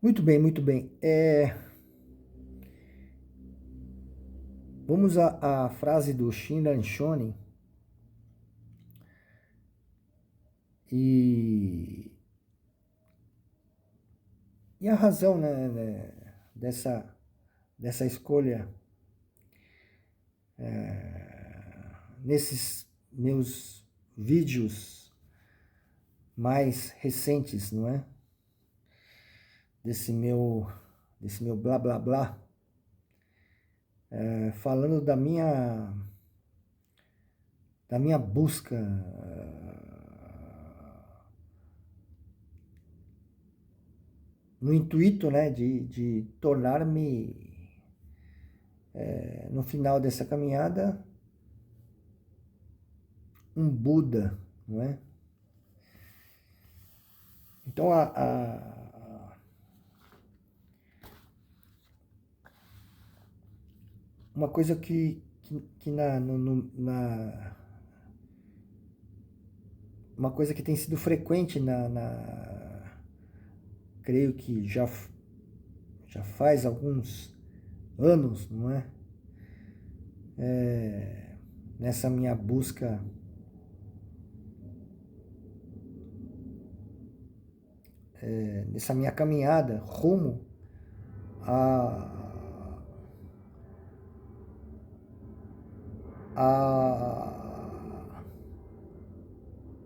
Muito bem, muito bem. Vamos à frase do Shinran Shonin e, e a razão, né, dessa escolha nesses meus vídeos mais recentes, não é? Desse meu blá blá blá, falando da minha busca no intuito, né, de tornar-me, no final dessa caminhada, um Buda, não é? Então, uma coisa que uma coisa que tem sido frequente creio que já faz alguns anos, não é? Nessa minha busca nessa minha caminhada rumo a, a,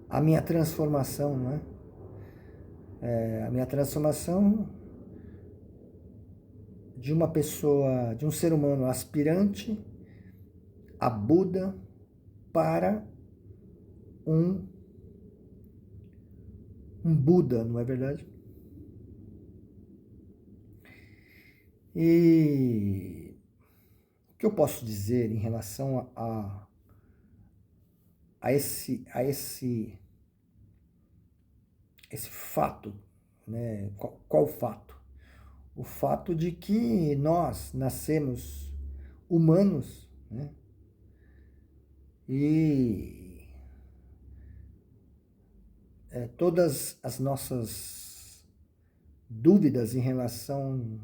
a minha transformação, não é? A minha transformação de uma pessoa, de um ser humano aspirante a Buda para um, um Buda, não é verdade? E o que eu posso dizer em relação a esse fato, né? Qual fato? O fato de que nós nascemos humanos, né? E todas as nossas dúvidas em relação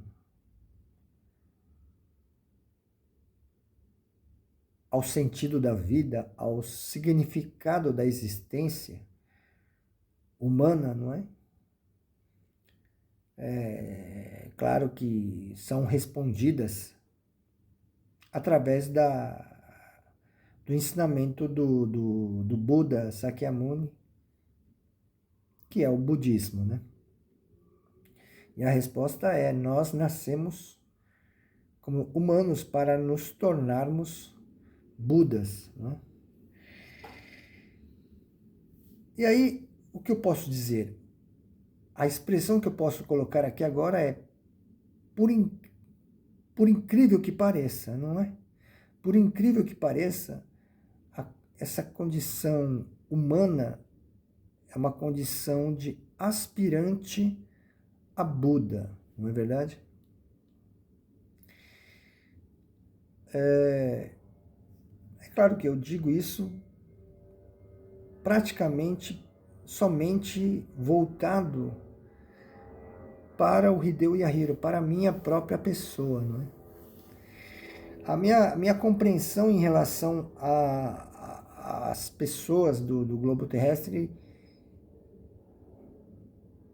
ao sentido da vida, ao significado da existência humana, não é? Claro que são respondidas através do ensinamento do Buda Sakyamuni, que é o budismo, né? E a resposta é: nós nascemos como humanos para nos tornarmos Budas, né? E aí, o que eu posso dizer? A expressão que eu posso colocar aqui agora é por, in, por incrível que pareça, não é? Por incrível que pareça, essa condição humana é uma condição de aspirante a Buda, não é verdade? É claro que eu digo isso praticamente somente voltado para o Hideo Yahiro, para a minha própria pessoa, não é? A minha compreensão em relação às pessoas do globo terrestre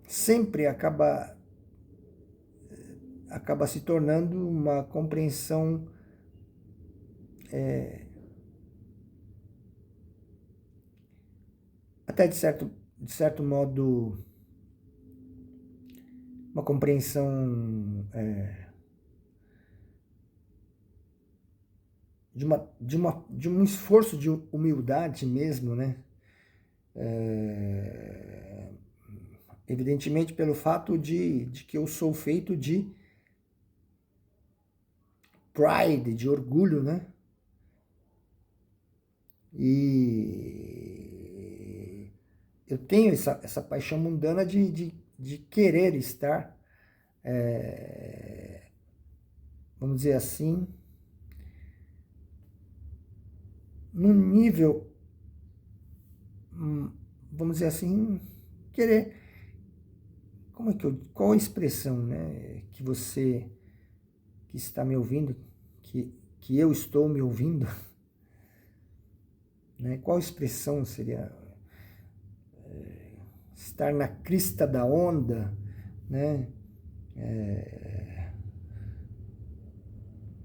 sempre acaba se tornando uma compreensão até de certo modo, uma compreensão de um esforço de humildade mesmo, né? Evidentemente pelo fato de que eu sou feito de pride, de orgulho, né? E eu tenho essa paixão mundana de querer estar, vamos dizer assim, num nível, vamos dizer assim, querer qual a expressão, né, que você que está me ouvindo, que eu estou me ouvindo, né? Qual expressão seria estar na crista da onda, né?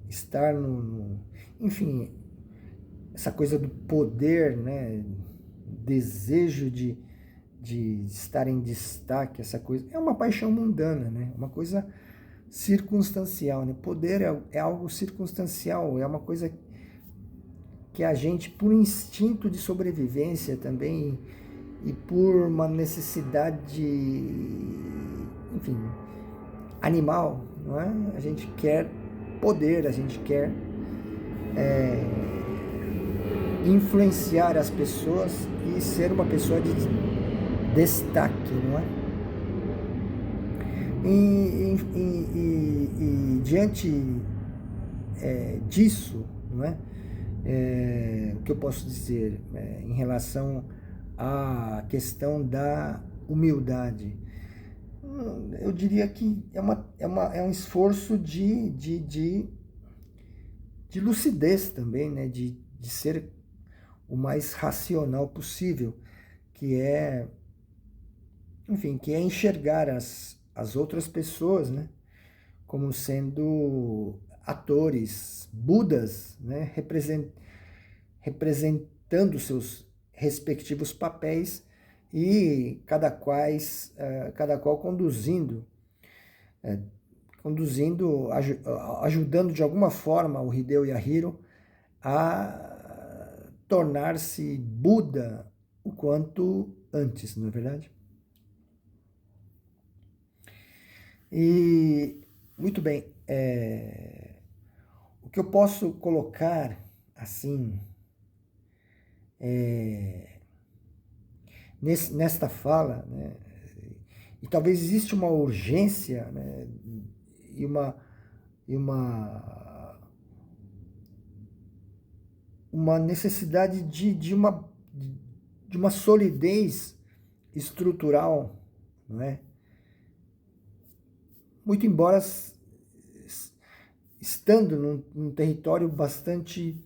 Estar enfim, essa coisa do poder, né? Desejo de estar em destaque, essa coisa, é uma paixão mundana, né? Uma coisa circunstancial, né? Poder é algo circunstancial, é uma coisa que a gente, por instinto de sobrevivência também, e por uma necessidade, enfim, animal, não é? A gente quer poder, a gente quer influenciar as pessoas e ser uma pessoa de destaque, não é? E diante disso, não é? O que eu posso dizer em relação à questão da humildade? Eu diria que é um esforço de lucidez também, né? De ser o mais racional possível, que é, enfim, que é enxergar as outras pessoas, né? Como sendo atores, Budas, né? Representando seus respectivos papéis e cada qual ajudando de alguma forma o Hideo e a Hiro a tornar-se Buda o quanto antes, não é verdade? E, muito bem, o que eu posso colocar assim nesta fala, né, e talvez exista uma urgência, né, e uma necessidade de uma solidez estrutural, não é? Muito embora estando num território bastante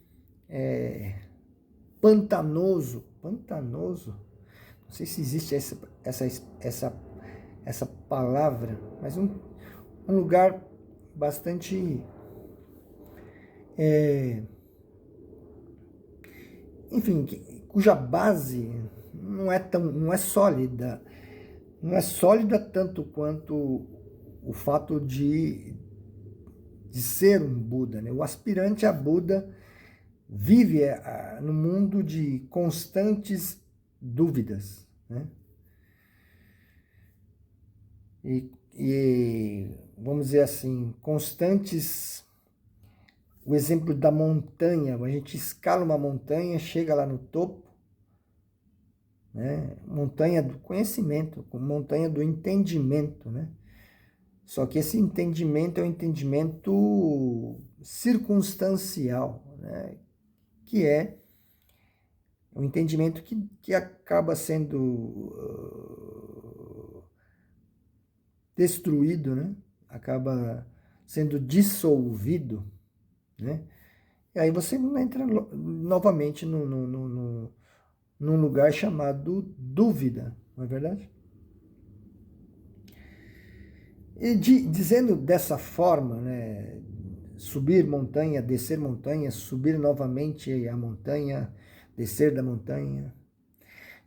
pantanoso, não sei se existe essa palavra, mas um lugar bastante, enfim, cuja base não é sólida, tanto quanto o fato de ser um Buda, né? O aspirante a Buda vive no mundo de constantes dúvidas, né? E vamos dizer assim, constantes. O exemplo da montanha, a gente escala uma montanha, chega lá no topo, né? Montanha do conhecimento, montanha do entendimento, né? Só que esse entendimento é um entendimento circunstancial, né? Que é um entendimento que acaba sendo destruído, né? Acaba sendo dissolvido, né? E aí você entra novamente num lugar chamado dúvida, não é verdade? E dizendo dessa forma, né, subir montanha, descer montanha, subir novamente a montanha, descer da montanha.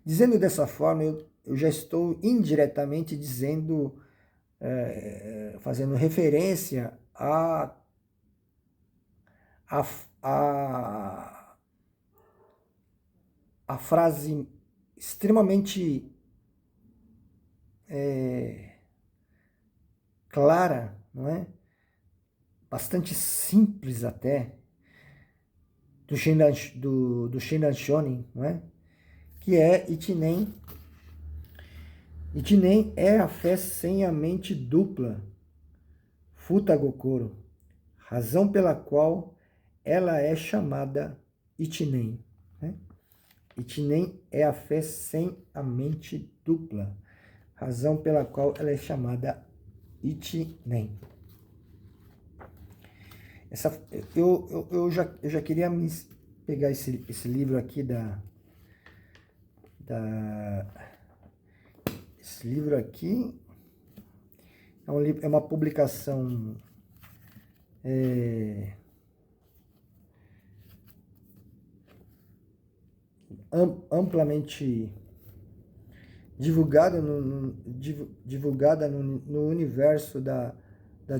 Dizendo dessa forma, eu já estou indiretamente dizendo, fazendo referência a frase extremamente clara, não é? Bastante simples até, do Shinran Shonin, não é? Que é Ichinen. Ichinen é a fé sem a mente dupla, Futa Gokoro, razão pela qual ela é chamada Ichinen, né? Ichinen é a fé sem a mente dupla, razão pela qual ela é chamada Ichinen. Eu já queria pegar esse livro aqui esse livro aqui é uma publicação amplamente divulgada no universo da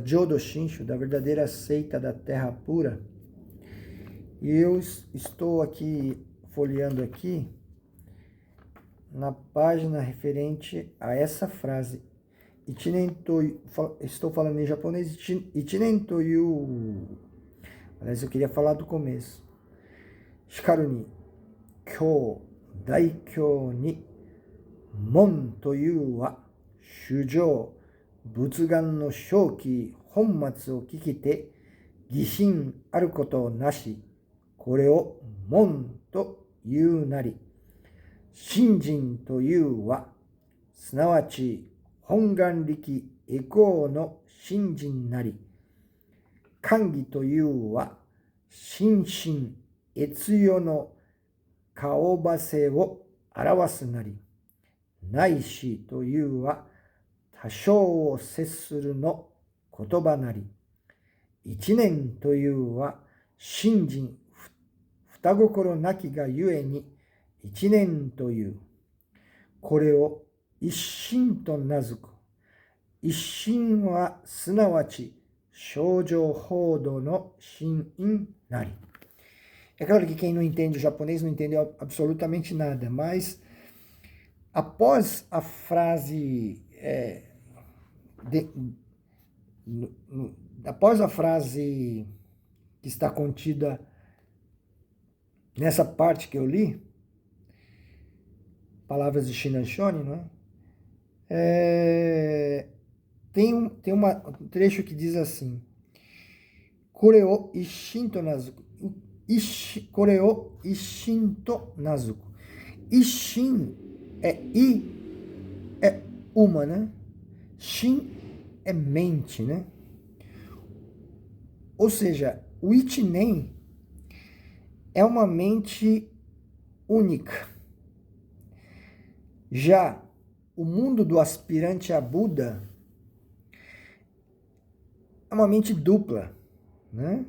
Jodo Shinshu, da verdadeira seita da Terra Pura. E eu estou aqui folheando aqui na página referente a essa frase. Estou falando em japonês. Ichinen toyu. Aliás, eu queria falar do começo. Shikaru ni kyou daikyou ni mon toyu wa shujou butsugan no shouki honmatsu o kikite gishin aru koto nashi kore o mon to yu nari. Shinjin to yu wa sunawachi hongan riki eko no shinjin nari. Kangi to yu wa shinshin etsuyo no kaobase wo arawasu nari. Naishi to yu wa tashou o sessuru no kotoba nari. Ichinen to yu wa shinjin futagokoro naki ga yue ni ichinen to yu. Kore o isshin to nazuku. Isshin wa sunawachi shoujo hodo no shin-in nari. É claro que quem não entende o japonês não entendeu absolutamente nada, mas após a frase após a frase que está contida nessa parte que eu li, palavras de Shinan Shonin, não é? Tem um trecho que diz assim: Kore o Isshinto Nazuku. Kore o Isshinto Nazuku. Isshin é uma, né? Shin é mente, né? Ou seja, o Ichinen é uma mente única. Já o mundo do aspirante a Buda é uma mente dupla, né?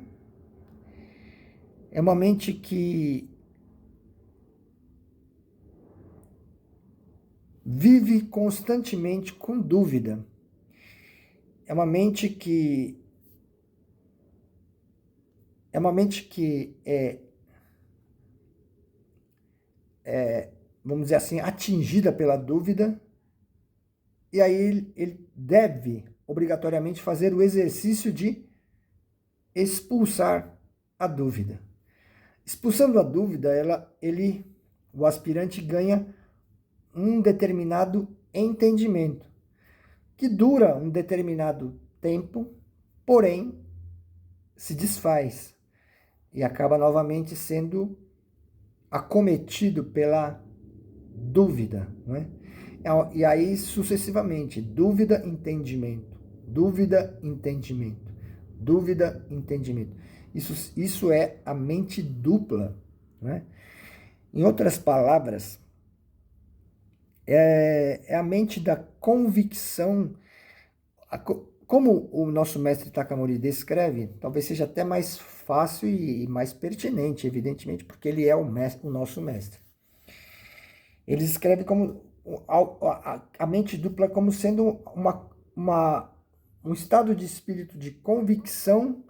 É uma mente que vive constantemente com dúvida. É uma mente que vamos dizer assim, atingida pela dúvida, e aí ele deve obrigatoriamente fazer o exercício de expulsar a dúvida. Expulsando a dúvida, o aspirante ganha um determinado entendimento, que dura um determinado tempo, porém se desfaz e acaba novamente sendo acometido pela dúvida, não é? E aí sucessivamente, dúvida, entendimento, dúvida, entendimento, dúvida, entendimento. Isso é a mente dupla, não é? Em outras palavras, é a mente da convicção. Como o nosso mestre Takamori descreve, talvez seja até mais fácil e mais pertinente, evidentemente, porque ele é o nosso mestre. Ele escreve como a mente dupla como sendo um estado de espírito de convicção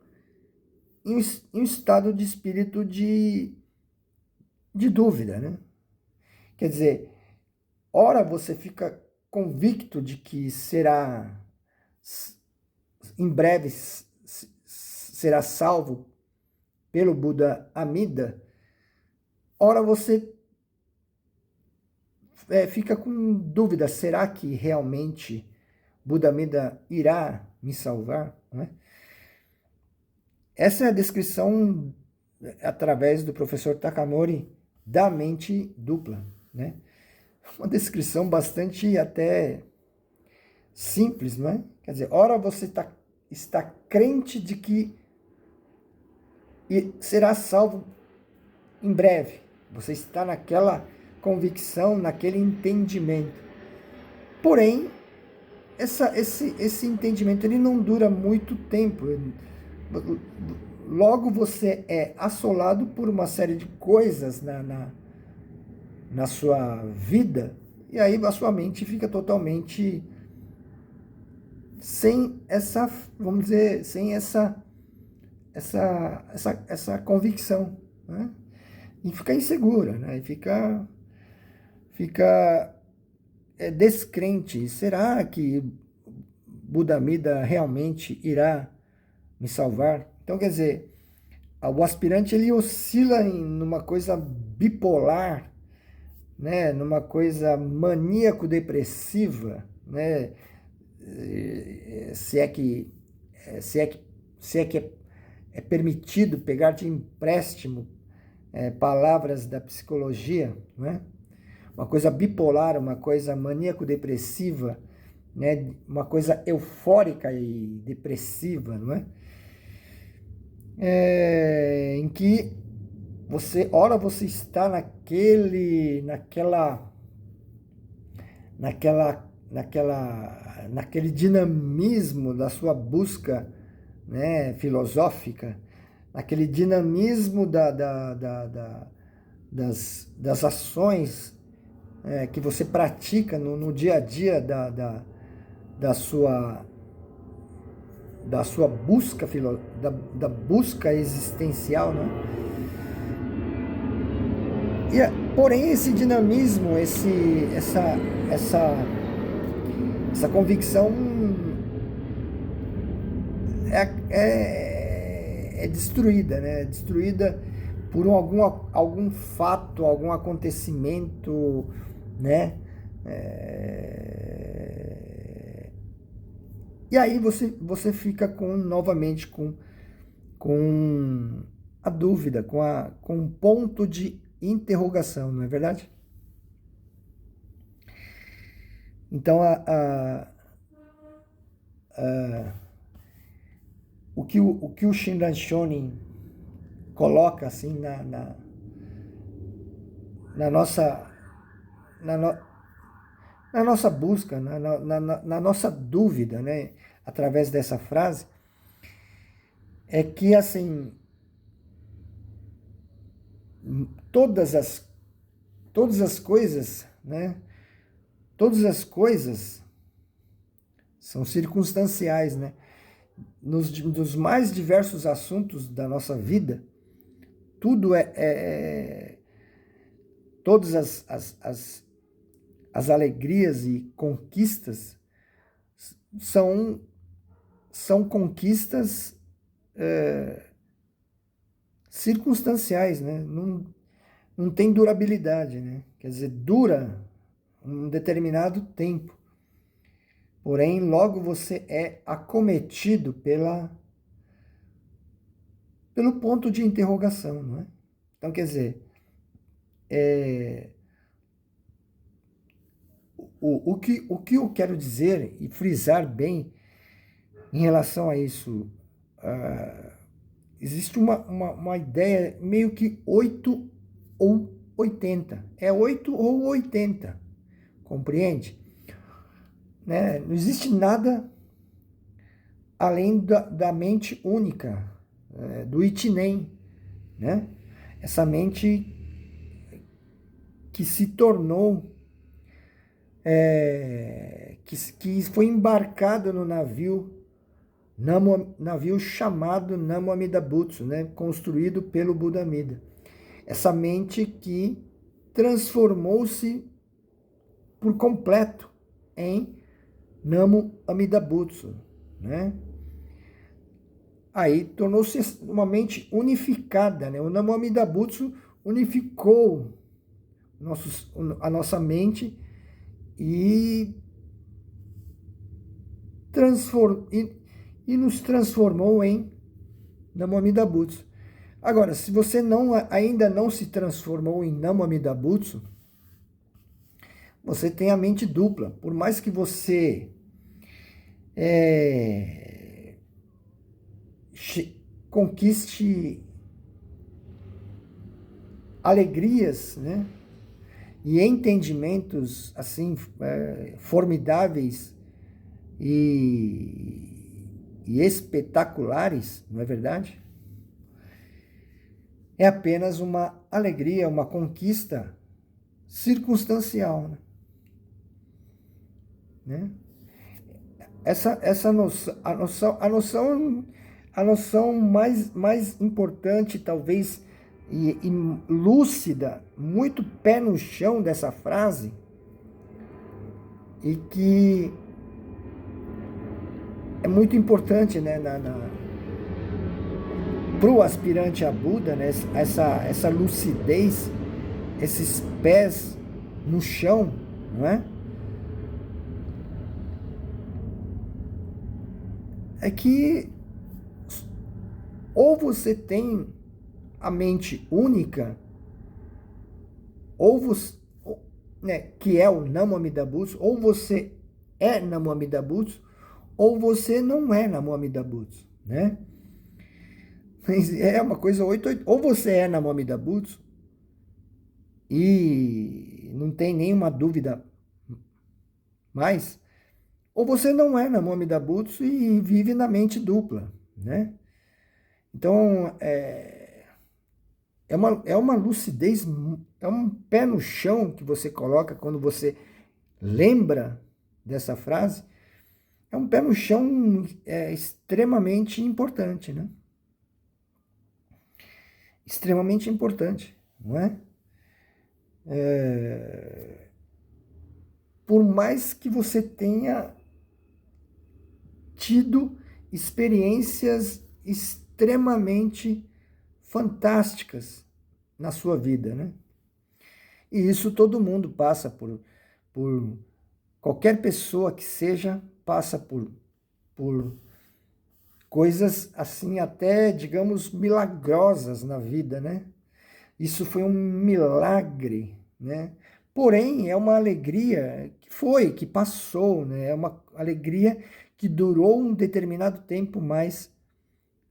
e um estado de espírito de dúvida, né? Quer dizer, ora você fica convicto de que em breve será salvo pelo Buda Amida, ora você fica com dúvida, será que realmente Buda Amida irá me salvar? Não é? Essa é a descrição, através do professor Takamori, da mente dupla, né? Uma descrição bastante até simples, não é? Quer dizer, ora você está crente de que será salvo em breve. Você está naquela convicção, naquele entendimento. Porém, esse entendimento ele não dura muito tempo. Logo você é assolado por uma série de coisas na sua vida, e aí a sua mente fica totalmente sem essa, vamos dizer, sem essa convicção, né? E fica insegura, né? E fica descrente. Será que Buda Amida realmente irá me salvar? Então, quer dizer, o aspirante ele oscila numa coisa bipolar, né? Numa coisa maníaco-depressiva, né? Se é que é permitido pegar de empréstimo palavras da psicologia, né? Uma coisa bipolar, uma coisa maníaco-depressiva, né? Uma coisa eufórica e depressiva, não é? Em que ora você está naquele dinamismo da sua busca, né, filosófica, naquele dinamismo das ações que você pratica no dia a dia da sua busca, da busca existencial, né? Porém, esse dinamismo, essa convicção é destruída, né? É destruída por algum fato, algum acontecimento, né? E aí você fica novamente com a dúvida, com um ponto de interrogação, não é verdade? Então, o que o Shinran Shonin coloca assim na nossa busca, na nossa dúvida, né, através dessa frase, é que assim todas as coisas, né, todas as coisas são circunstanciais, né? Nos mais diversos assuntos da nossa vida, tudo todas as alegrias e conquistas são conquistas circunstanciais, né? Não tem durabilidade, né? Quer dizer, dura um determinado tempo. Porém, logo você é acometido pelo ponto de interrogação, não é? Então, quer dizer, o que eu quero dizer e frisar bem em relação a isso, existe uma ideia meio que 8 ou 80. É 8 ou 80, compreende? Né? Não existe nada além da mente única, do Itinen, né? Essa mente que se tornou, que foi embarcada no navio chamado Namo Amida Butsu, né? Construído pelo Buda Amida. Essa mente que transformou-se por completo em Namo Amida Butsu, né? Aí tornou-se uma mente unificada, né? O Namo Amida Butsu unificou a nossa mente e nos transformou em Namo Amida Butsu. Agora, se você ainda não se transformou em Namo Amida Butsu, você tem a mente dupla. Por mais que você é, conquiste alegrias, né? E entendimentos assim formidáveis e espetaculares, não é verdade? É apenas uma alegria, uma conquista circunstancial, né? Essa noção, a noção mais importante, talvez, e lúcida, muito pé no chão dessa frase, e que é muito importante, né, para o aspirante a Buda, né, essa lucidez, esses pés no chão, não é? É que ou você tem a mente única, ou você, né, que é o Namo Amida Butsu, ou você é Namo Amida Butsu, ou você não é Namo Amida Butsu, né? Mas é uma coisa 8, ou você é Namo Amida Butsu e não tem nenhuma dúvida mais, ou você não é Namo Amida Butsu e vive na mente dupla, né? Então, é uma lucidez, é um pé no chão que você coloca quando você lembra dessa frase, é um pé no chão extremamente importante, né? Extremamente importante, não é? Por mais que você tenha tido experiências extremamente fantásticas na sua vida, né? E isso todo mundo passa por qualquer pessoa que seja, passa por coisas assim até, digamos, milagrosas na vida, né? Isso foi um milagre, né? Porém, é uma alegria que passou, né? É uma alegria que durou um determinado tempo, mas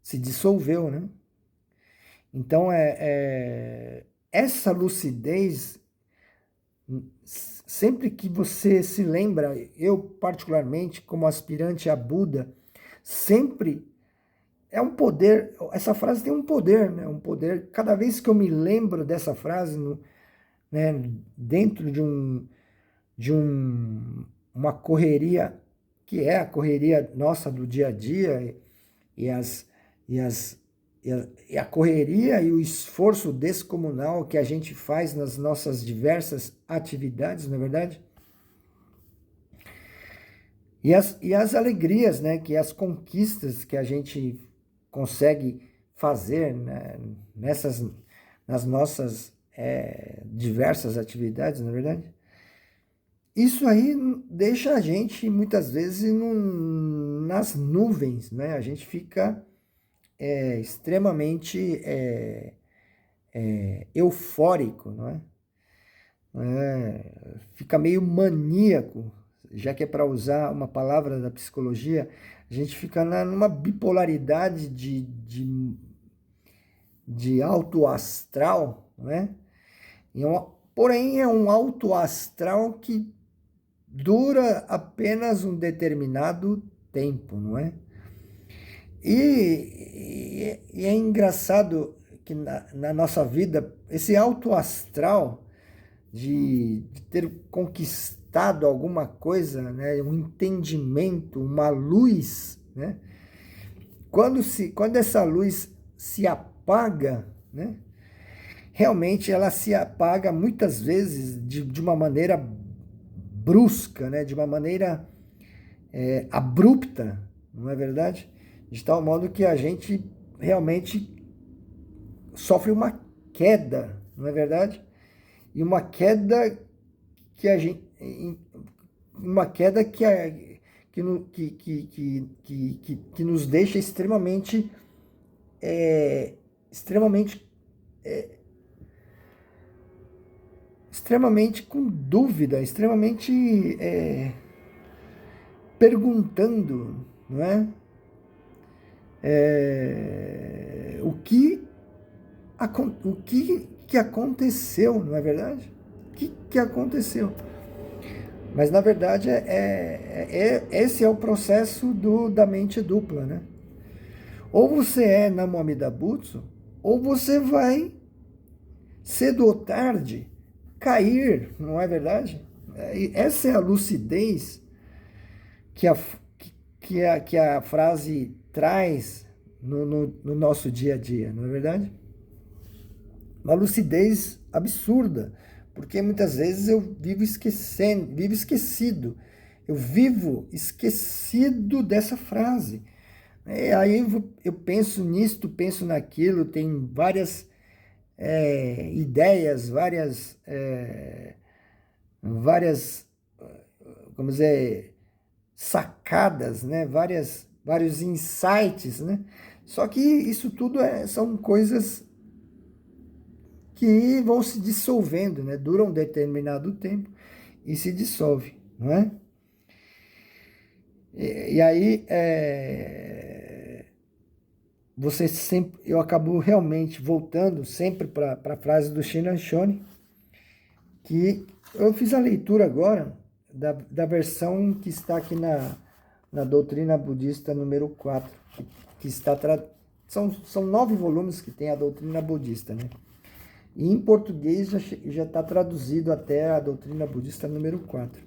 se dissolveu, né? Então, essa lucidez, sempre que você se lembra, eu particularmente, como aspirante a Buda, sempre é um poder, essa frase tem um poder, né? Um poder, cada vez que eu me lembro dessa frase, né, dentro uma correria, que é a correria nossa do dia a dia, e, as, e, as, e a correria e o esforço descomunal que a gente faz nas nossas diversas atividades, não é verdade? E as alegrias, né, que as conquistas que a gente consegue fazer, né, nas nossas diversas atividades, na verdade, isso aí deixa a gente muitas vezes nas nuvens, né? A gente fica extremamente eufórico, não é? Fica meio maníaco, já que é para usar uma palavra da psicologia, a gente fica numa bipolaridade de alto astral, né? Porém, é um alto astral que dura apenas um determinado tempo, não é? E é engraçado que na nossa vida, esse alto astral de ter conquistado alguma coisa, né, um entendimento, uma luz, né? Quando essa luz se apaga, né? Realmente ela se apaga muitas vezes de uma maneira brusca, né? De uma maneira abrupta, não é verdade? De tal modo que a gente realmente sofre uma queda, não é verdade? E uma queda que a gente, uma queda que nos deixa extremamente, extremamente com dúvida, extremamente perguntando, não é? O que aconteceu, não é verdade? O que aconteceu? Mas, na verdade, esse é o processo da mente dupla, né? Ou você é Namo Amida Butsu, ou você vai, cedo ou tarde, cair, não é verdade? Essa é a lucidez que a frase traz no nosso dia a dia, não é verdade? Uma lucidez absurda, porque muitas vezes eu vivo esquecido. Eu vivo esquecido dessa frase. Aí eu penso nisto, penso naquilo, tem várias ideias, várias, vamos dizer, sacadas, né? Vários insights, né? Só que isso tudo são coisas que vão se dissolvendo, né? Duram um determinado tempo e se dissolve, não é? E aí você sempre, eu acabo realmente voltando sempre para a frase do Shinran Shone, que eu fiz a leitura agora da versão que está aqui na doutrina budista número 4, que está são 9 volumes que tem a doutrina budista, né? E em português já está traduzido até a doutrina budista número 4.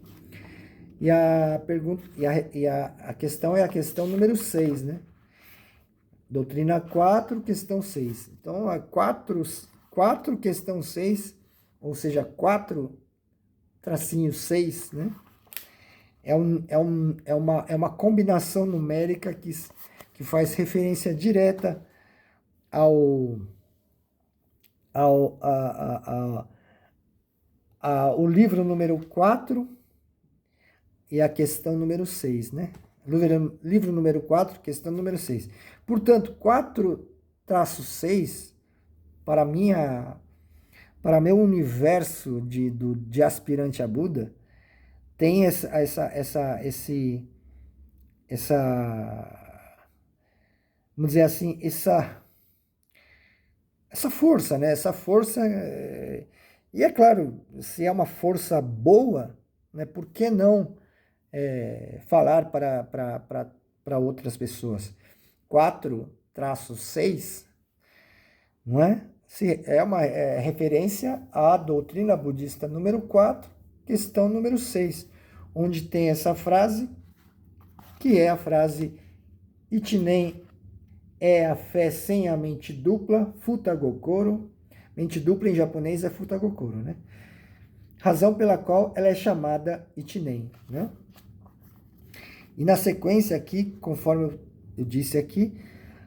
E a pergunta a questão é a questão número 6, né? Doutrina 4, questão 6. Então, a 4 questão 6, ou seja, 4 tracinho 6, né? É uma combinação numérica que faz referência direta o livro número 4 e a questão número 6, né? Livro número 4, questão número 6. Portanto, 4-6, para meu universo de aspirante a Buda, tem vamos dizer assim, essa força, né? Essa força, e é claro, se é uma força boa, né? Por que não falar para outras pessoas? 4-6, não é? Se é uma referência à doutrina budista número 4, questão número 6, onde tem essa frase, que é a frase Ichinen é a fé sem a mente dupla, Futagokoro. Mente dupla em japonês é Futagokoro, né? Razão pela qual ela é chamada Ichinen, né? E na sequência aqui, conforme eu disse aqui,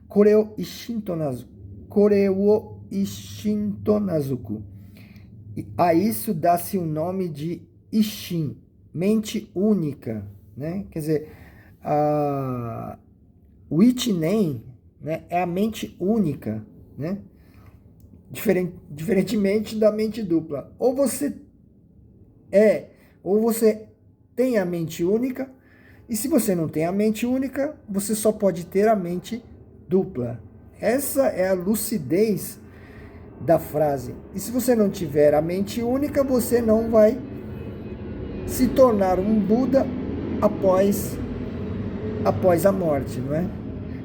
Koreo Ishintonazuku. A isso dá-se o nome de Ishin, mente única, né? Quer dizer, o Ichinen, né, é a mente única, né? Diferentemente da mente dupla. Ou você tem a mente única, e se você não tem a mente única, você só pode ter a mente dupla. Essa é a lucidez da frase. E se você não tiver a mente única, você não vai se tornar um Buda após a morte, não é?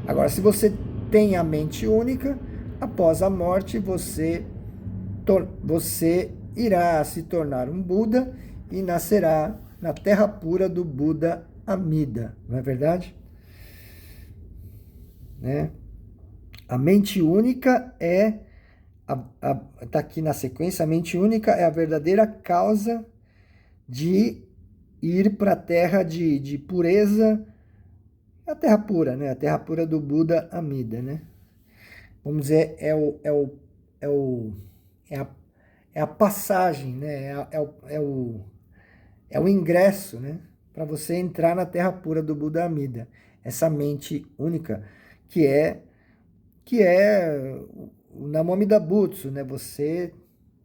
Agora, se você tem a mente única, após a morte você irá se tornar um Buda e nascerá na terra pura do Buda Amida, não é verdade? Né? A mente única tá aqui na sequência, a mente única é a verdadeira causa de ir para a terra de pureza, a terra pura, né? A terra pura do Buda Amida, né? Vamos dizer, é a passagem, né? É o ingresso, né? Para você entrar na terra pura do Buda Amida. Essa mente única, que é o Namo Amida Butsu, né? Você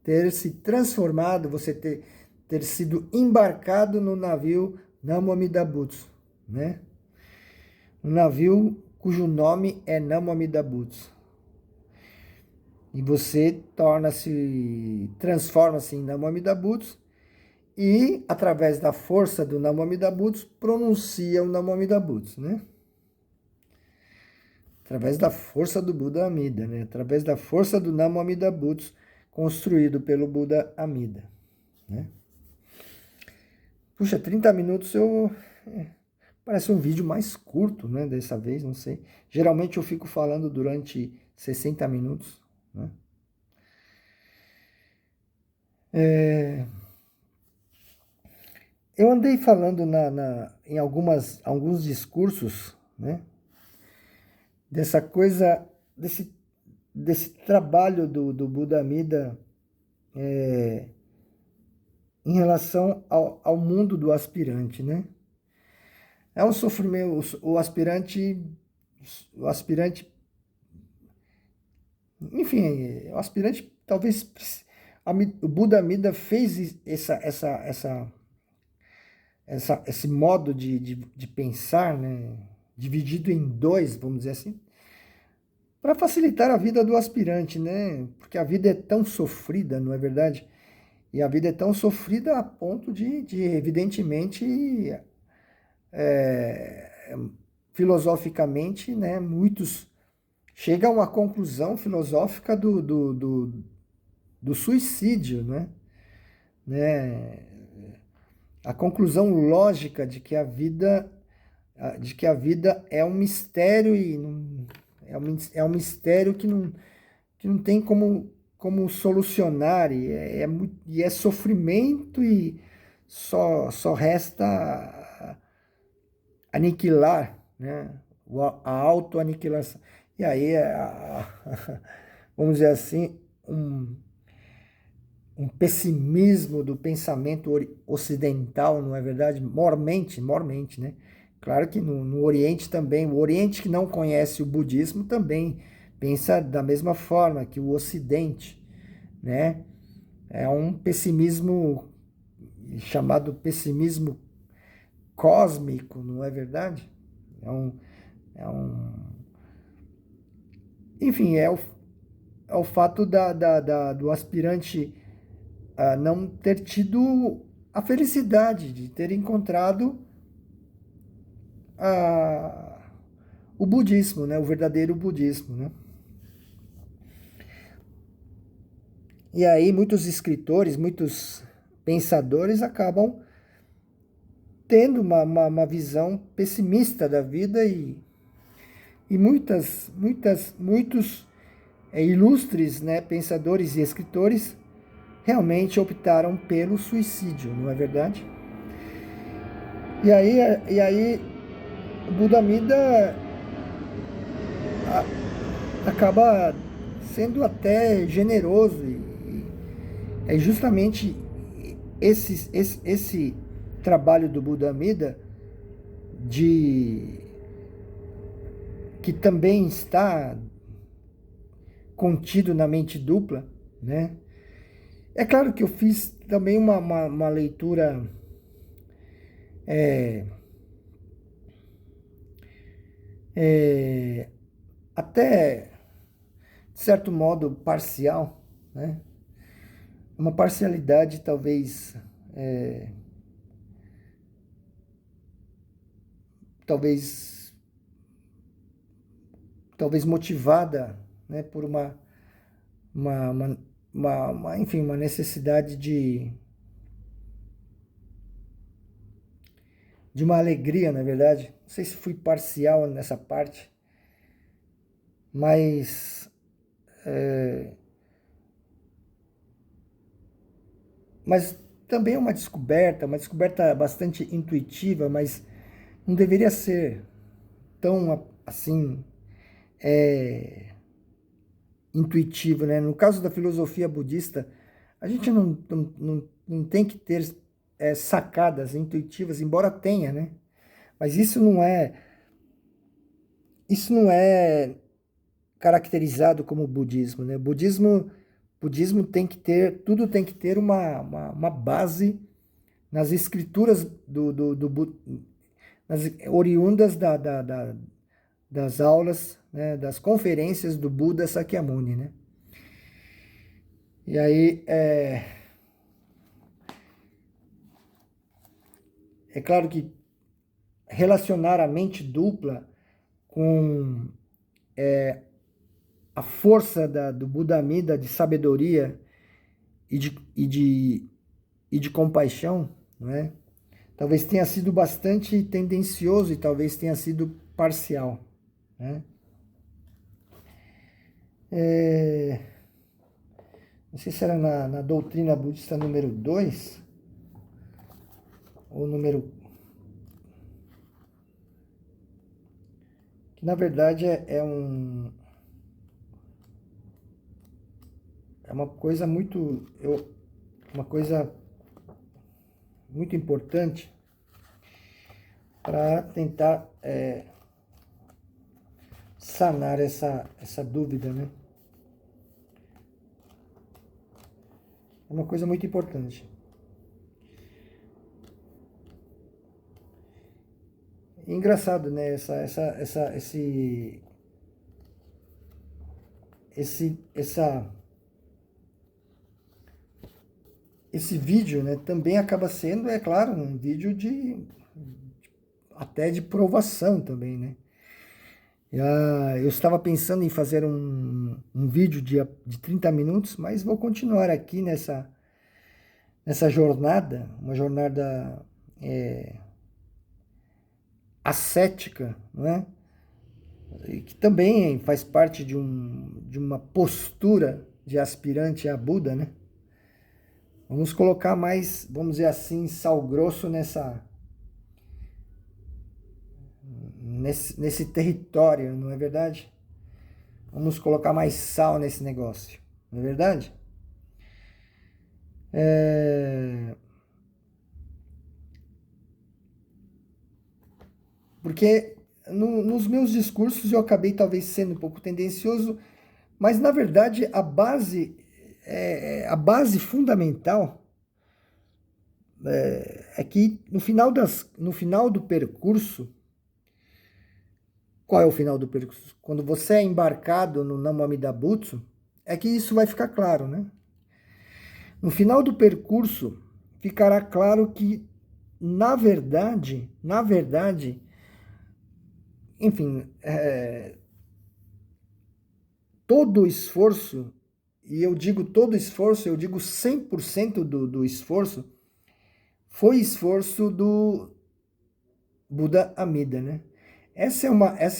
ter se transformado, você ter sido embarcado no navio Namo Amida Butsu, né? Um navio cujo nome é Namo Amida Butsu. E você transforma-se em Namo Amida Butsu e, através da força do Namo Amida Butsu, pronuncia o Namo Amida Butsu, né? Através da força do Buda Amida, né? Através da força do Namo Amida Butsu, construído pelo Buda Amida, né? Puxa, 30 minutos parece um vídeo mais curto, né? Dessa vez, não sei. Geralmente eu fico falando durante 60 minutos, né? Eu andei falando em alguns discursos, né? Dessa coisa, desse trabalho do Buda Amida em relação ao mundo do aspirante, né? É um sofrimento, o aspirante, enfim, o aspirante talvez, o Buda Amida fez esse modo de pensar, né? Dividido em dois, vamos dizer assim, para facilitar a vida do aspirante, né? Porque a vida é tão sofrida, não é verdade? E a vida é tão sofrida a ponto de evidentemente, filosoficamente, né, muitos chegam a uma conclusão filosófica do suicídio, né? A conclusão lógica de que a vida é um mistério e é um mistério que não tem como solucionar e é sofrimento e só resta aniquilar, né? A autoaniquilação. E aí, vamos dizer assim, um pessimismo do pensamento ocidental, não é verdade? Mormente, né? Claro que no Oriente também, o Oriente que não conhece o budismo também pensa da mesma forma que o Ocidente, né? É um pessimismo chamado pessimismo cósmico, não é verdade? É um, enfim, é o fato do aspirante não ter tido a felicidade de ter encontrado o budismo, né? O verdadeiro budismo, né? E aí muitos escritores, muitos pensadores acabam tendo uma visão pessimista da vida e muitos ilustres, né, pensadores e escritores realmente optaram pelo suicídio, não é verdade? E aí o Buda Amida acaba sendo até generoso e é justamente esse trabalho do Buda Amida de que também está contido na mente dupla, né? É claro que eu fiz também uma leitura até, de certo modo, parcial, né? Uma parcialidade talvez, talvez motivada, né, por uma, uma, enfim, uma necessidade de uma alegria, na verdade. Não sei se fui parcial nessa parte, mas mas também é uma descoberta bastante intuitiva, mas não deveria ser tão assim intuitivo, né? No caso da filosofia budista, a gente não tem que ter sacadas intuitivas, embora tenha, né? Mas isso não é caracterizado como budismo, né? Budismo tem que ter, tudo tem que ter uma base nas escrituras oriundas das aulas, né, das conferências do Buda Sakyamuni, né? E aí, é claro que relacionar a mente dupla com a força do Buda Amida de sabedoria e de compaixão, não é? Talvez tenha sido bastante tendencioso e talvez tenha sido parcial, né? Não sei se era na doutrina budista número 2 ou número... que na verdade é uma coisa uma coisa muito importante para tentar sanar essa dúvida, né? É uma coisa muito importante. E engraçado, né? Esse vídeo, né, também acaba sendo, é claro, um vídeo até de provação também, né? Eu estava pensando em fazer um vídeo de 30 minutos, mas vou continuar aqui nessa jornada, uma jornada ascética, né? E que também faz parte de uma postura de aspirante a Buda, né? Vamos colocar mais, vamos dizer assim, sal grosso nesse território, não é verdade? Vamos colocar mais sal nesse negócio, não é verdade? Porque nos meus discursos eu acabei talvez sendo um pouco tendencioso, mas na verdade a base fundamental é que no final do percurso, qual é o final do percurso? Quando você é embarcado no Namo Amida Butsu, é que isso vai ficar claro, né? No final do percurso, ficará claro que, na verdade, enfim, todo esforço, e eu digo todo esforço, eu digo 100% do esforço, foi esforço do Buda Amida, né? Essa é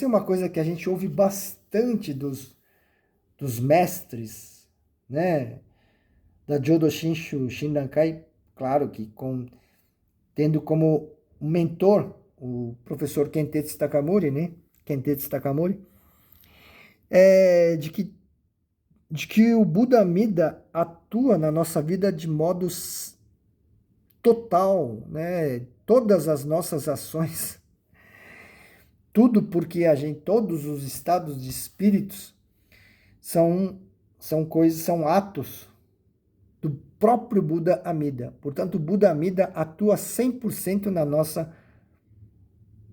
uma coisa que a gente ouve bastante dos mestres, né? Da Jodo Shinshu Shinrankai, claro que tendo como mentor o professor Kentetsu Takamori, né? Kentetsu Takamori, de que o Buda Amida atua na nossa vida de modo total, né? Todas as nossas ações, tudo porque todos os estados de espíritos são coisas, são atos do próprio Buda Amida. Portanto, o Buda Amida atua 100% na nossa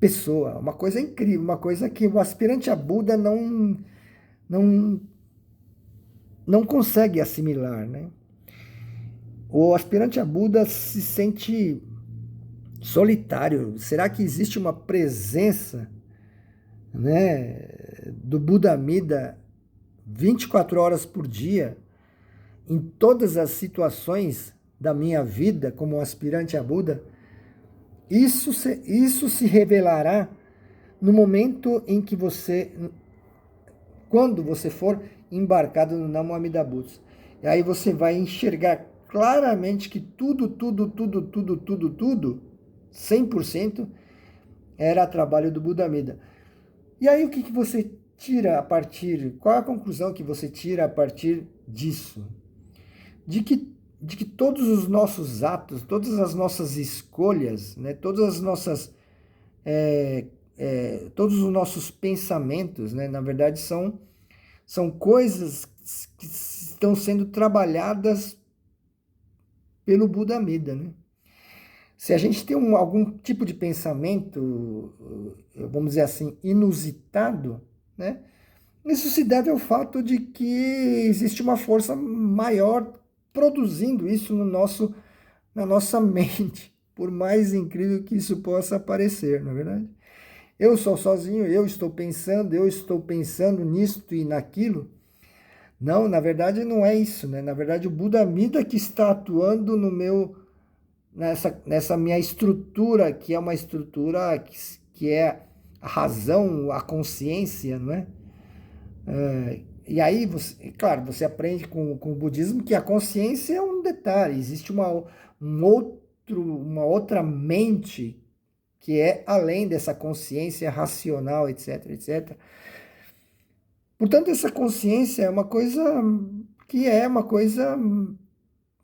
pessoa. Uma coisa incrível, uma coisa que o aspirante a Buda não, não consegue assimilar, né? O aspirante a Buda se sente solitário. Será que existe uma presença, né, do Buda Amida 24 horas por dia em todas as situações da minha vida como aspirante a Buda? Isso se revelará no momento em que quando você for embarcado no Namo Amida Butsu. E aí você vai enxergar claramente que tudo, 100% era trabalho do Buda Amida. E aí o que você tira qual é a conclusão que você tira a partir disso? De que todos os nossos atos, todas as nossas escolhas, né, todos os nossos pensamentos, né, na verdade são coisas que estão sendo trabalhadas pelo Buda Amida, né? Se a gente tem algum tipo de pensamento, vamos dizer assim, inusitado, né? Isso se deve ao fato de que existe uma força maior produzindo isso na nossa mente, por mais incrível que isso possa parecer, não é verdade? Eu sou sozinho, eu estou pensando nisto e naquilo. Não, na verdade não é isso, né? Na verdade o Buda Amida que está atuando no meu nessa minha estrutura, que é uma estrutura que é a razão, a consciência, não é? E aí, você, claro, você aprende com o budismo que a consciência é um detalhe, existe uma outra mente que é além dessa consciência racional, etc, etc. Portanto, essa consciência é uma coisa,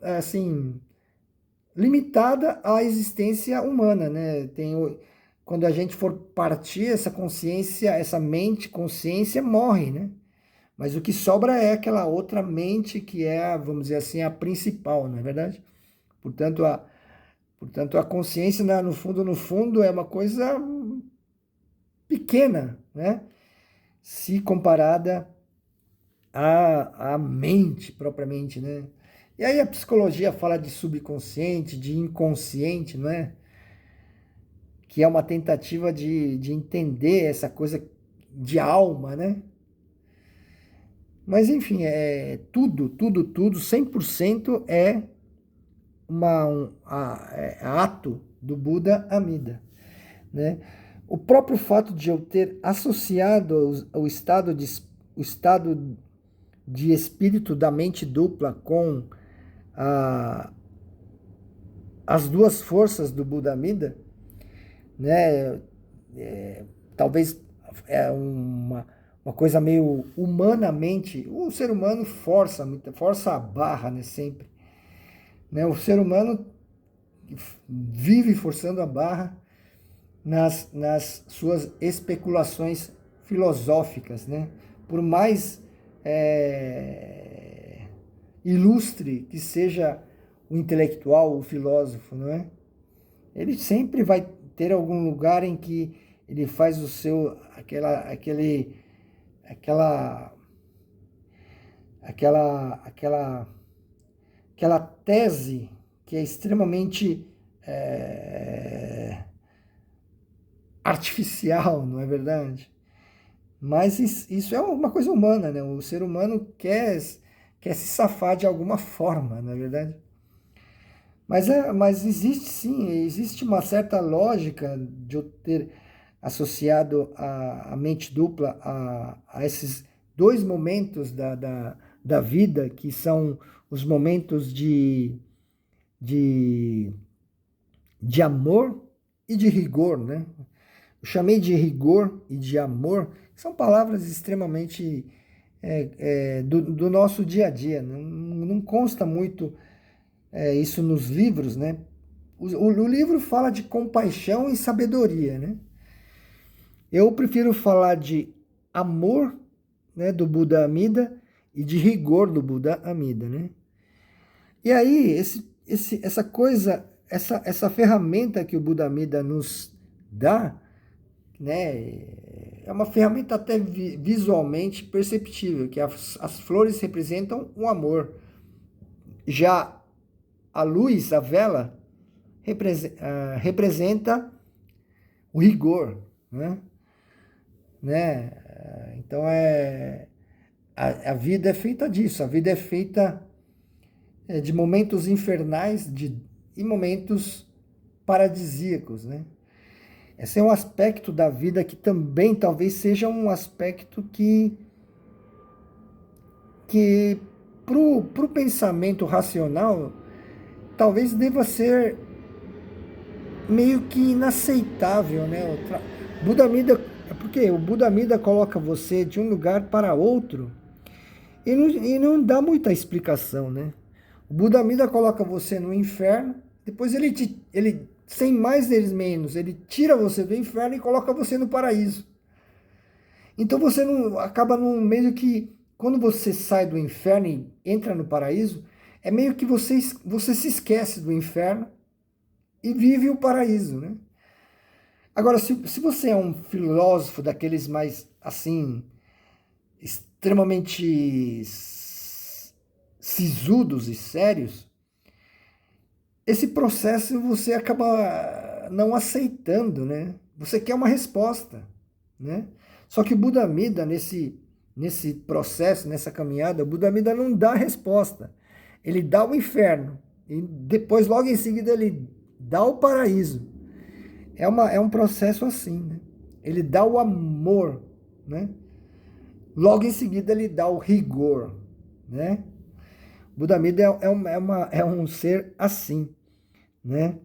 assim, limitada à existência humana, né? Quando a gente for partir, essa consciência, essa mente, consciência morre, né? Mas o que sobra é aquela outra mente que é, vamos dizer assim, a principal, não é verdade? Portanto, portanto, a consciência, no fundo, é uma coisa pequena, né? Se comparada à mente propriamente, né? E aí a psicologia fala de subconsciente, de inconsciente, não é? Que é uma tentativa de entender essa coisa de alma, né? Mas enfim, tudo, 100% é é ato do Buda Amida, né? O próprio fato de eu ter associado o estado de espírito da mente dupla com a, as duas forças do Buda Amida, né? Talvez é uma coisa meio humanamente, o ser humano força a barra, né, sempre. Né? O ser humano vive forçando a barra nas suas especulações filosóficas, né? Por mais ilustre que seja o intelectual, o filósofo, não é? Ele sempre vai ter algum lugar em que ele faz o seu aquela aquela tese que é extremamente artificial, não é verdade? Mas isso é uma coisa humana, né? O ser humano quer se safar de alguma forma, não é verdade? Mas existe sim, existe uma certa lógica de eu ter associado a mente dupla a esses dois momentos da vida, que são os momentos de, de amor e de rigor, né? Eu chamei de rigor e de amor, que são palavras extremamente do nosso dia a dia. Não consta muito isso nos livros, né? O livro fala de compaixão e sabedoria, né? Eu prefiro falar de amor, né, do Buda Amida e de rigor do Buda Amida, né? E aí, essa coisa, essa ferramenta que o Buda Amida nos dá, né, é uma ferramenta até visualmente perceptível, que as flores representam o amor. Já a luz, a vela, representa o rigor, né? Então a vida é feita disso, a vida é feita de momentos infernais e momentos paradisíacos, né? Esse é um aspecto da vida que também talvez seja um aspecto que para o pensamento racional talvez deva ser meio que inaceitável, né? Buda Amida, é porque o Buda Amida coloca você de um lugar para outro e não dá muita explicação, né? O Buda Amida coloca você no inferno, depois ele sem mais nem menos, ele tira você do inferno e coloca você no paraíso. Então você não acaba no meio que quando você sai do inferno e entra no paraíso, é meio que você se esquece do inferno e vive o paraíso, né? Agora, se você é um filósofo daqueles mais, assim, extremamente sisudos e sérios, esse processo você acaba não aceitando, né? Você quer uma resposta, né? Só que o Buda Amida, nesse processo, nessa caminhada, o Buda Amida não dá a resposta. Ele dá o inferno. E depois, logo em seguida, ele dá o paraíso. É um processo assim, né? Ele dá o amor, né? Logo em seguida, ele dá o rigor, né? Buda Amida é um ser assim, né?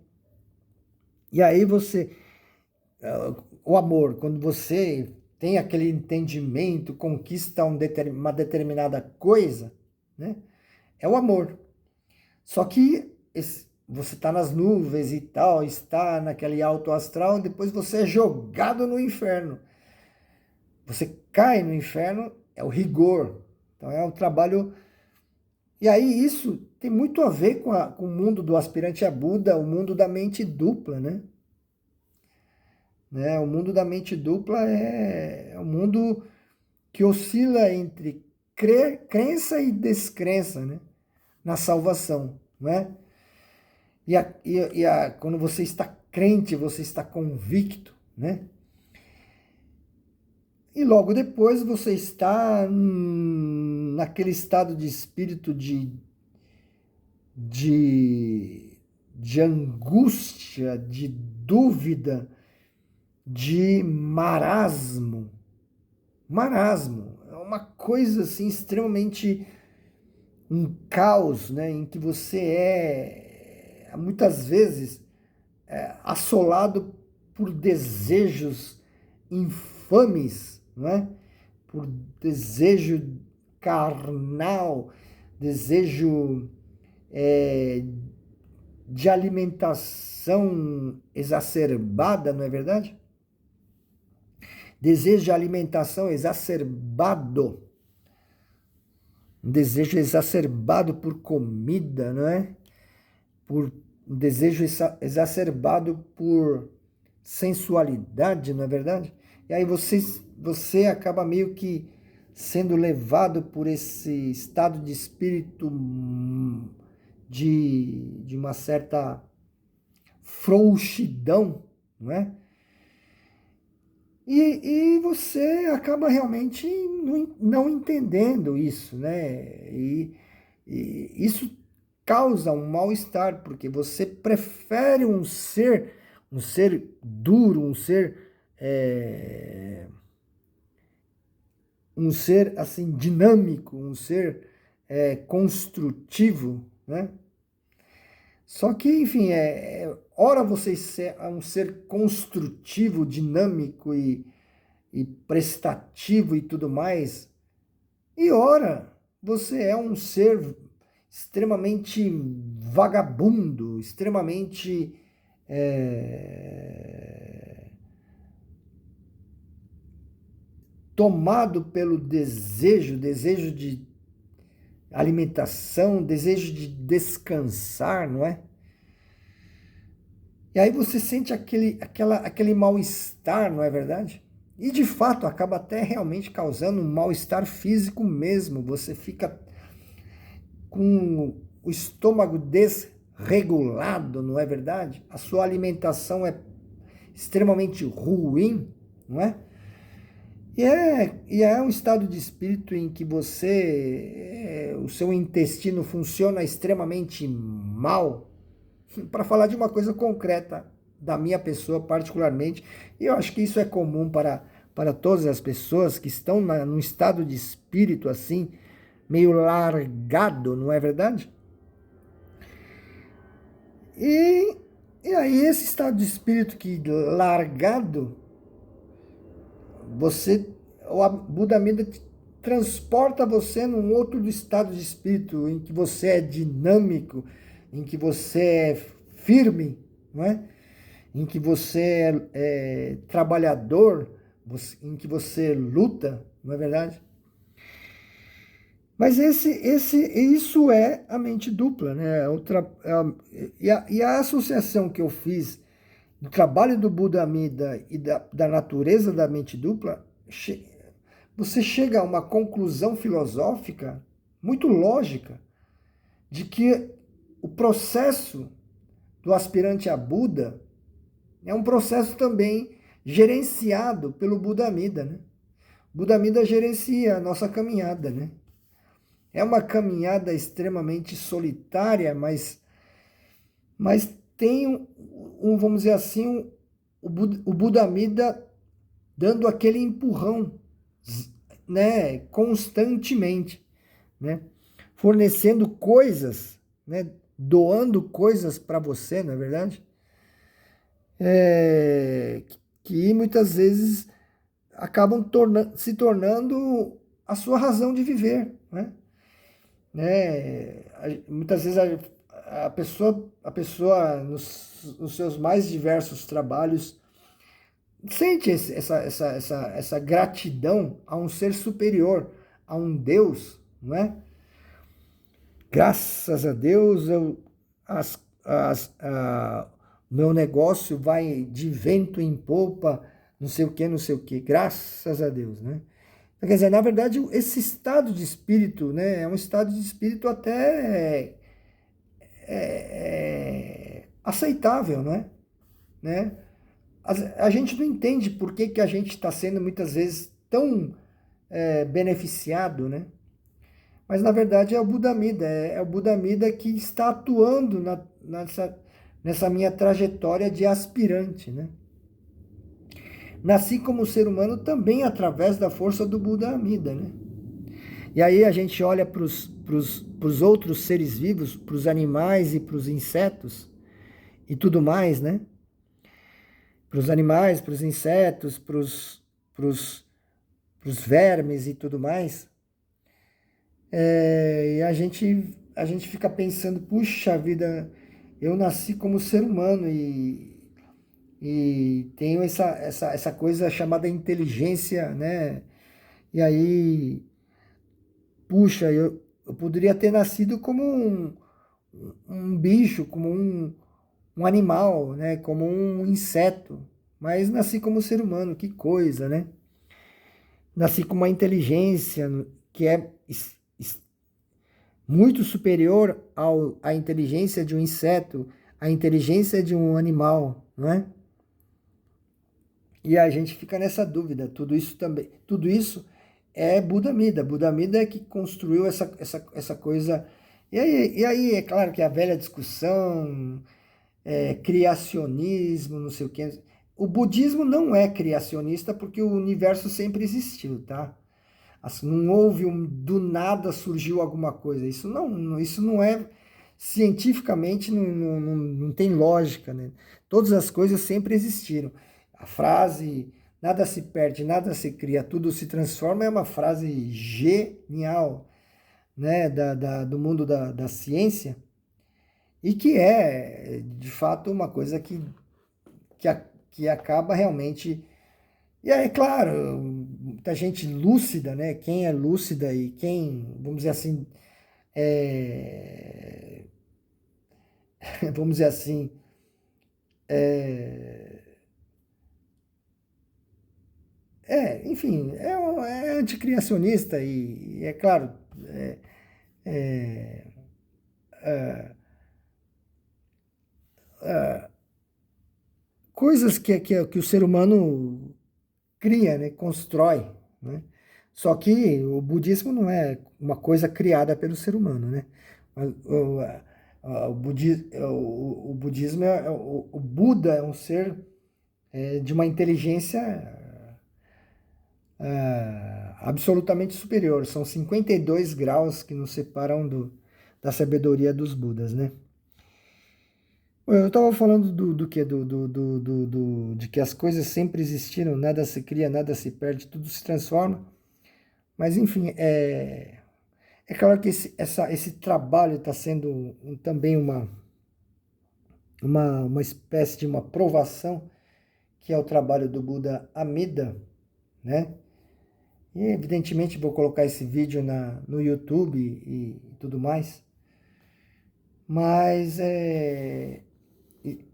E aí o amor, quando você tem aquele entendimento, conquista uma determinada coisa, né? É o amor. Só que você está nas nuvens e tal, está naquele alto astral, depois você é jogado no inferno. Você cai no inferno, é o rigor. Então é um trabalho. E aí isso tem muito a ver com o mundo do aspirante a Buda, o mundo da mente dupla, né? O mundo da mente dupla é um mundo que oscila entre crença e descrença, né? Na salvação, né? Quando você está crente, você está convicto, né? E logo depois você está naquele estado de espírito de, de angústia, de dúvida, de marasmo. Marasmo é uma coisa assim extremamente um caos, né, em que você muitas vezes assolado por desejos infames, não é? Por desejo carnal, desejo de alimentação exacerbada, não é verdade? Desejo de alimentação exacerbado, um desejo exacerbado por comida, não é? Por um desejo exacerbado por sensualidade, não é verdade? E aí você acaba meio que sendo levado por esse estado de espírito de uma certa frouxidão, não é? E você acaba realmente não entendendo isso, né? E isso causa um mal-estar, porque você prefere um ser duro, um ser assim dinâmico, um ser construtivo, né? Só que, enfim, ora você é um ser construtivo, dinâmico e prestativo e tudo mais, e ora você é um ser extremamente vagabundo, extremamente tomado pelo desejo de alimentação, desejo de descansar, não é? E aí você sente aquele mal-estar, não é verdade? E de fato acaba até realmente causando um mal-estar físico mesmo. Você fica com o estômago desregulado, não é verdade? A sua alimentação é extremamente ruim, não é? E é um estado de espírito em que o seu intestino funciona extremamente mal. Para falar de uma coisa concreta da minha pessoa particularmente, e eu acho que isso é comum para todas as pessoas que estão num estado de espírito assim, meio largado, não é verdade? E, e aí esse estado de espírito que largado, o Buda Amida transporta você num outro estado de espírito em que você é dinâmico, em que você é firme, não é? Em que você é trabalhador, em que você luta, não é verdade? Mas isso é a mente dupla, né? E a associação que eu fiz do trabalho do Buda Amida e da natureza da mente dupla, você chega a uma conclusão filosófica muito lógica de que o processo do aspirante a Buda é um processo também gerenciado pelo Buda Amida, né? O Buda Amida gerencia a nossa caminhada, né? É uma caminhada extremamente solitária, mas tem vamos dizer assim, o Buda Amida dando aquele empurrão, né, constantemente, né, fornecendo coisas, né, doando coisas para você, não é verdade? Que muitas vezes acabam se tornando a sua razão de viver, né? Muitas vezes a pessoa nos seus mais diversos trabalhos sente essa gratidão a um ser superior, a um Deus, não é? Graças a Deus, meu negócio vai de vento em popa, não sei o que, não sei o que, graças a Deus, né? Quer dizer, na verdade, esse estado de espírito, né, é um estado de espírito até aceitável, não é? Né? A gente não entende por que a gente está sendo muitas vezes tão beneficiado, né? Mas na verdade é o Buda Amida, é o Buda Amida que está atuando nessa minha trajetória de aspirante, né? Nasci como ser humano também através da força do Buda Amida, né? E aí a gente olha para os outros seres vivos, para os animais e para os insetos e tudo mais, né? Para os animais, para os insetos, para os vermes e tudo mais. E a gente fica pensando, puxa vida, eu nasci como ser humano e tenho essa coisa chamada inteligência, né? E aí, puxa, eu poderia ter nascido como um bicho, como um animal, né? Como um inseto, mas nasci como ser humano, que coisa, né? Nasci com uma inteligência que é muito superior à inteligência de um inseto, à inteligência de um animal, não é? E a gente fica nessa dúvida. Tudo isso é Buda Amida. Buda Amida é que construiu essa coisa. E aí, é claro que a velha discussão, criacionismo, não sei o quê. O budismo não é criacionista porque o universo sempre existiu, tá? Assim, não houve do nada surgiu alguma coisa. Isso não é cientificamente, não tem lógica, né? Todas as coisas sempre existiram. A frase nada se perde, nada se cria, tudo se transforma é uma frase genial, né, do mundo da ciência e que é, de fato, uma coisa que acaba realmente e aí, claro, muita gente lúcida, né? Quem é lúcida e quem, vamos dizer assim, é, vamos dizer assim, enfim, é anticriacionista e é claro, é, coisas que o ser humano cria, né? Constrói, né? Só que o budismo não é uma coisa criada pelo ser humano, né? O budismo o Buda é um ser de uma inteligência absolutamente superior. São 52 graus que nos separam da sabedoria dos Budas, né? Eu estava falando do que? De que as coisas sempre existiram, nada se cria, nada se perde, tudo se transforma. Mas, enfim, é claro que esse trabalho está sendo também uma espécie de uma provação, que é o trabalho do Buda Amida, né? E, evidentemente, vou colocar esse vídeo no YouTube e tudo mais. Mas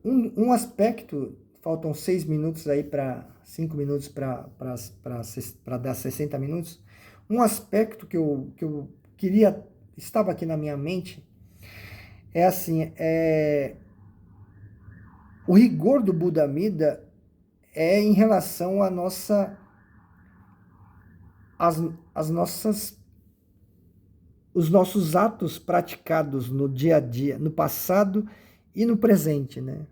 um aspecto, faltam 6 minutos aí para 5 minutos para dar 60 minutos. Um aspecto que eu queria, estava aqui na minha mente, é assim, o rigor do Buda Amida é em relação à as nossas, os nossos atos praticados no dia a dia, no passado e no presente, né?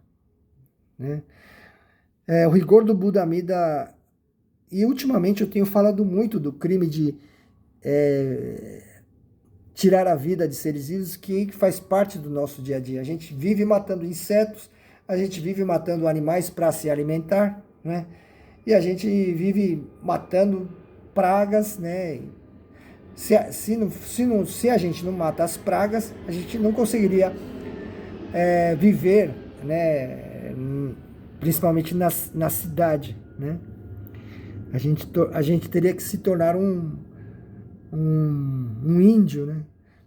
O rigor do Buda Amida, e ultimamente eu tenho falado muito do crime de tirar a vida de seres vivos, que faz parte do nosso dia a dia. A gente vive matando insetos, a gente vive matando animais para se alimentar, né? E a gente vive matando pragas, né? Se a gente não mata as pragas, a gente não conseguiria viver, né? Principalmente na cidade, né? A gente teria que se tornar um índio, né?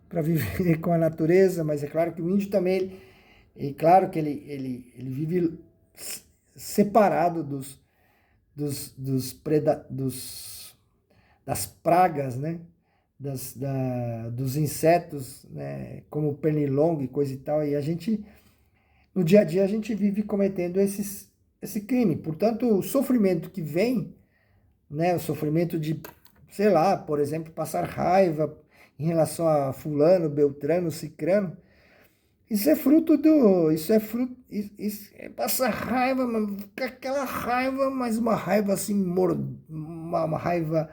Para viver com a natureza, mas é claro que o índio também, é claro que ele vive separado das pragas, né? Dos insetos, né? Como o pernilongo e coisa e tal, e a gente, no dia a dia, a gente vive cometendo esse crime. Portanto, o sofrimento que vem, né? O sofrimento de, sei lá, por exemplo, passar raiva em relação a fulano, beltrano, cicrano, isso é passar raiva, mano, aquela raiva, mas uma raiva assim, uma raiva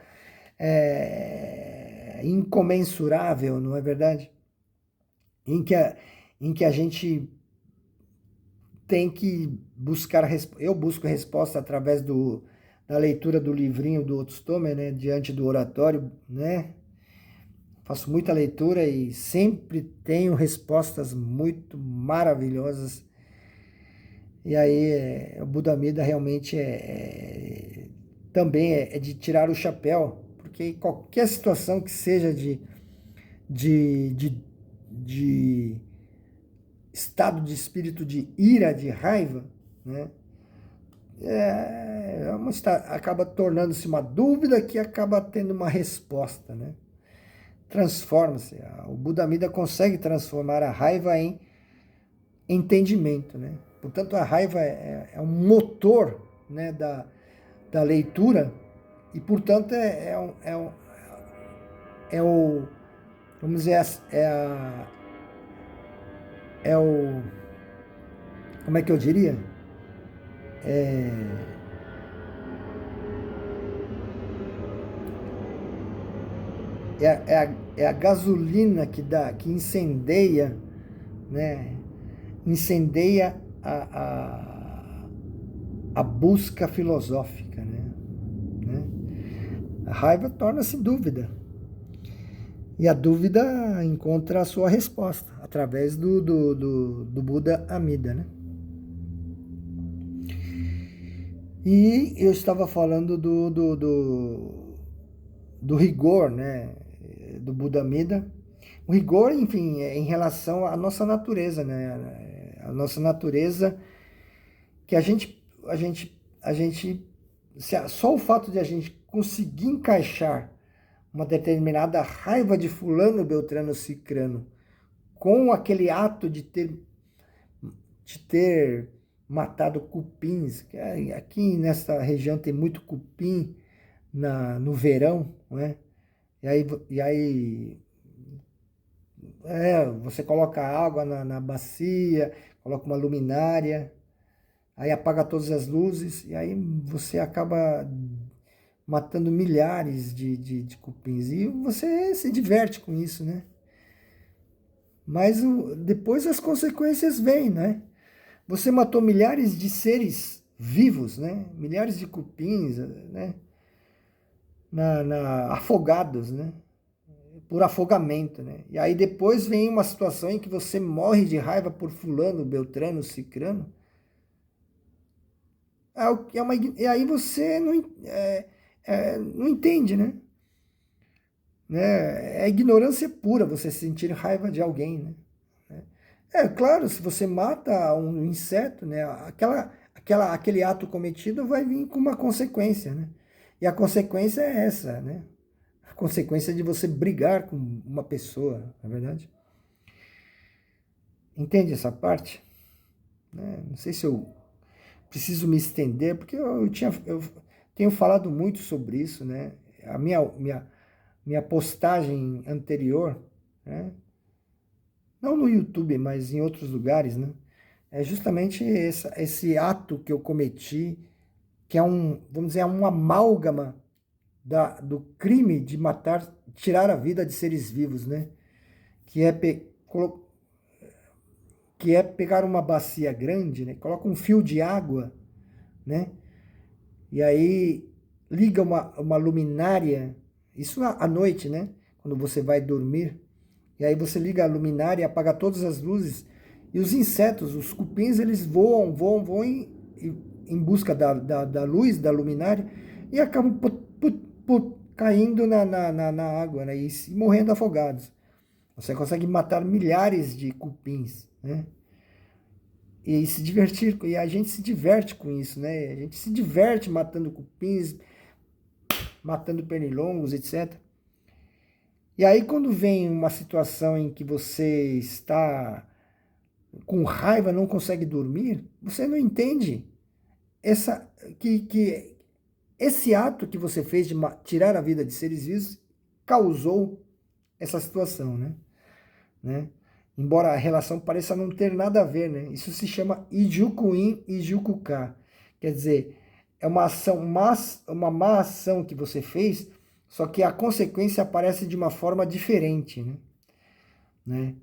incomensurável, não é verdade? Em que a gente tem que buscar, eu busco resposta através da leitura do livrinho do Otsutomi, né, diante do oratório, né? Faço muita leitura e sempre tenho respostas muito maravilhosas. E aí, o Buda Amida realmente também é de tirar o chapéu, porque qualquer situação que seja de, de, de estado de espírito de ira, de raiva, né? Acaba tornando-se uma dúvida que acaba tendo uma resposta, né? Transforma-se. O Buda Amida consegue transformar a raiva em entendimento, né? Portanto, a raiva é um motor, né, da leitura e, portanto, vamos dizer, é o, como é que eu diria? É a gasolina que incendeia, né? Incendeia a busca filosófica, né? A raiva torna-se dúvida. E a dúvida encontra a sua resposta através do Buda Amida, né? E eu estava falando do rigor, né? Do Buda Amida. O rigor, enfim, é em relação à nossa natureza, né? A nossa natureza que só o fato de a gente conseguir encaixar uma determinada raiva de fulano, beltrano, cicrano, com aquele ato de ter matado cupins, que aqui nessa região tem muito cupim no verão, né? E aí você coloca água na bacia, coloca uma luminária, aí apaga todas as luzes, e aí você acaba matando milhares de cupins. E você se diverte com isso, né? Mas depois as consequências vêm, né? Você matou milhares de seres vivos, né? Milhares de cupins, né? Afogados, né? Por afogamento, né? E aí depois vem uma situação em que você morre de raiva por fulano, beltrano, cicrano. E aí você não entende, né? né? É ignorância pura você sentir raiva de alguém, né? É claro, se você mata um inseto, né? Aquele ato cometido vai vir com uma consequência, né? E a consequência é essa, né? A consequência de você brigar com uma pessoa, não é verdade? Entende essa parte? Né? Não sei se eu preciso me estender, porque eu tenho falado muito sobre isso, né? A minha postagem anterior, né? Não no YouTube, mas em outros lugares, né? É justamente esse ato que eu cometi, que é vamos dizer, um amálgama do crime de matar, tirar a vida de seres vivos, né? Que é, que é pegar uma bacia grande, né? Coloca um fio de água, né? E aí liga uma luminária, isso à noite, né? Quando você vai dormir. E aí você liga a luminária, apaga todas as luzes, e os insetos, os cupins, eles voam em busca da luz, da luminária, e acabam caindo na água, né? E morrendo afogados. Você consegue matar milhares de cupins, né? E se divertir, e a gente se diverte com isso, né? A gente se diverte matando cupins, matando pernilongos, etc. E aí quando vem uma situação em que você está com raiva, não consegue dormir, você não entende essa que esse ato que você fez de tirar a vida de seres vivos causou essa situação, né? Embora a relação pareça não ter nada a ver, né? Isso se chama Ijukuin e Ijukuka. Quer dizer, é uma ação, uma má ação que você fez, só que a consequência aparece de uma forma diferente, né?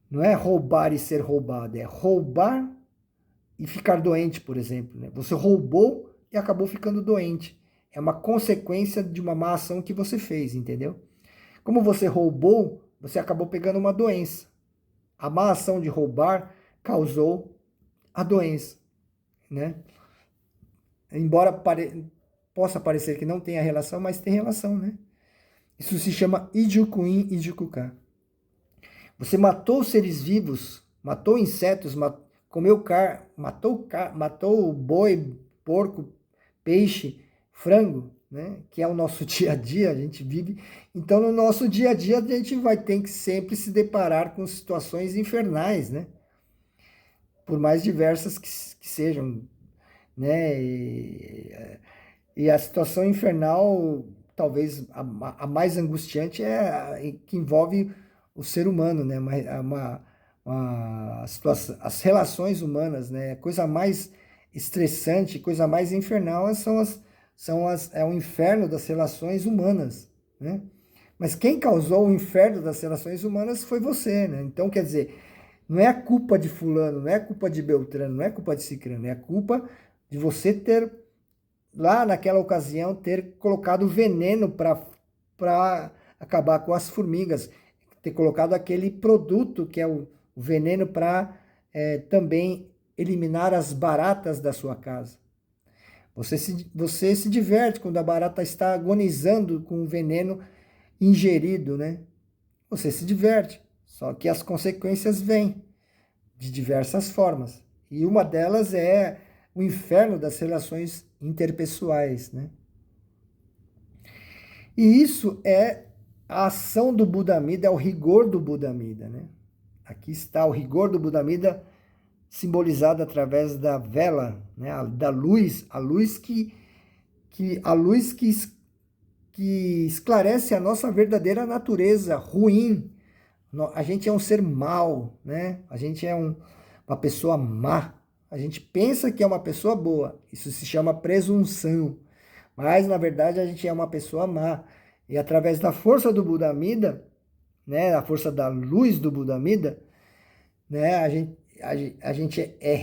Não é roubar e ser roubado, é roubar e ficar doente, por exemplo, né? Você roubou e acabou ficando doente. É uma consequência de uma má ação que você fez, entendeu? Como você roubou, você acabou pegando uma doença. A má ação de roubar causou a doença, né? Embora possa parecer que não tenha relação, mas tem relação, né? Isso se chama Ijukuin e Ijukuka. Você matou seres vivos, matou insetos, comeu matou boi, porco, peixe, frango, né? Que é o nosso dia a dia, a gente vive. Então, no nosso dia a dia, a gente vai ter que sempre se deparar com situações infernais, né? Por mais diversas que sejam, né? E a situação infernal, talvez a mais angustiante, é a que envolve o ser humano, né? Uma situação, as relações humanas, né? A coisa mais estressante, coisa mais infernal é o inferno das relações humanas, né? Mas quem causou o inferno das relações humanas foi você, né? Então, quer dizer, não é a culpa de fulano, não é a culpa de Beltrano, não é a culpa de Cicrano, é a culpa de você ter, lá naquela ocasião, ter colocado veneno para acabar com as formigas, ter colocado aquele produto que é o veneno para também eliminar as baratas da sua casa. Você se diverte quando a barata está agonizando com o veneno ingerido, né? Você se diverte, só que as consequências vêm de diversas formas. E uma delas é o inferno das relações interpessoais, né? E isso é a ação do Buddha-Mida, é o rigor do Buddha-Mida, né? Aqui está o rigor do Buddha-Mida simbolizado através da vela, né? Da luz, a luz que esclarece a nossa verdadeira natureza ruim. A gente é um ser mau, né? A gente é uma pessoa má. A gente pensa que é uma pessoa boa. Isso se chama presunção. Mas, na verdade, a gente é uma pessoa má. E através da força do Buddha-Mida, né? A força da luz do Buddha-Mida, né? A gente é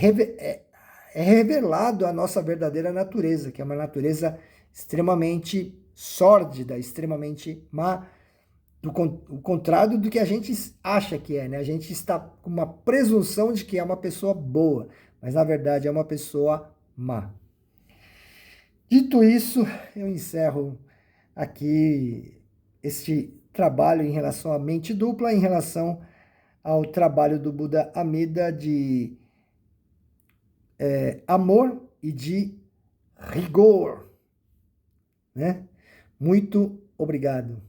revelado a nossa verdadeira natureza, que é uma natureza extremamente sórdida, extremamente má, o contrário do que a gente acha que é, né? A gente está com uma presunção de que é uma pessoa boa, mas na verdade é uma pessoa má. Dito isso, eu encerro aqui este trabalho em relação à mente dupla, em relação ao trabalho do Buda Amida de amor e de rigor, né? Muito obrigado.